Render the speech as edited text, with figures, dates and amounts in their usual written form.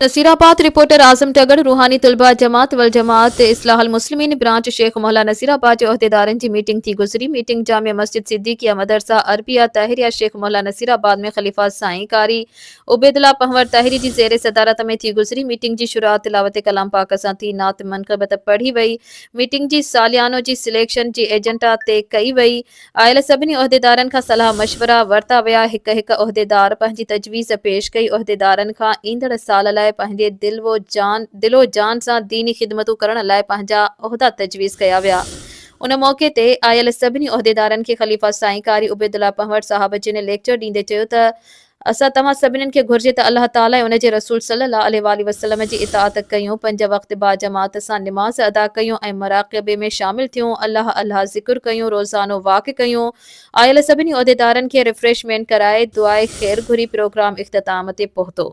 Nasirabad reporter आजम turgor रूहानी तलबा जमात वल जमात इस्लाहुल मुस्लिमीन ब्रांच शेख मोहल्ला नसीराबाद जे उहदेदारन जी मीटिंग थी गुजरी। मीटिंग जामिया मस्जिद सिद्दीकिया मदरसा अरबिया ताहिरिया शेख मोहल्ला नसीराबाद में खलीफा साईं कारी उबैदुल्ला पहवर ताहिरी जी ज़ेर सदारत में थी गुजरी। मीटिंग जी शुरुआत तिलावत कलाम पाक सां थी, नात मनक़बत पढ़ी वई। मीटिंग जी सालियानो जी सिलेक्शन जी एजेंडा ते कई वई। आयल सभिनी उहदेदारन खां सलाह मशवरा वरता विया। हिक हिक उहदेदार पंहिंजी तजवीज़ पेश कई। उहदेदारन खां ईंदड़ साल लाइ पंहिंजे दिलो जान सां दीनी ख़िदमतूं करण लाइ पंहिंजा उहिदा तजवीज़ कया विया। उन मौक़े ते आयल सभिनी उहदेदारनि खे ख़लीफ़ा साईं कारी उबैदुल्ला पहवर साहब जिन लेक्चर ॾींदे चयो त असां तव्हां सभिनीनि खे घुर्जे त अल्लाह ताला ऐं उन जे रसूल सल्लल्लाहु अलैहि वसल्लम जी इताअत कयूं, 5 वक़्त बाजमात सां निमाज़ अदा कयूं ऐं मुराक़बे में शामिल थियूं, अल्लाह अल्लाह ज़िक्र कयूं, रोज़ानो वाक़ कयूं। आयल सभिनी उहदेदारनि खे रिफ्रेशमेंट कराए दुआए ख़ैर घुरी प्रोग्राम इख़्तिताम ते पहुतो।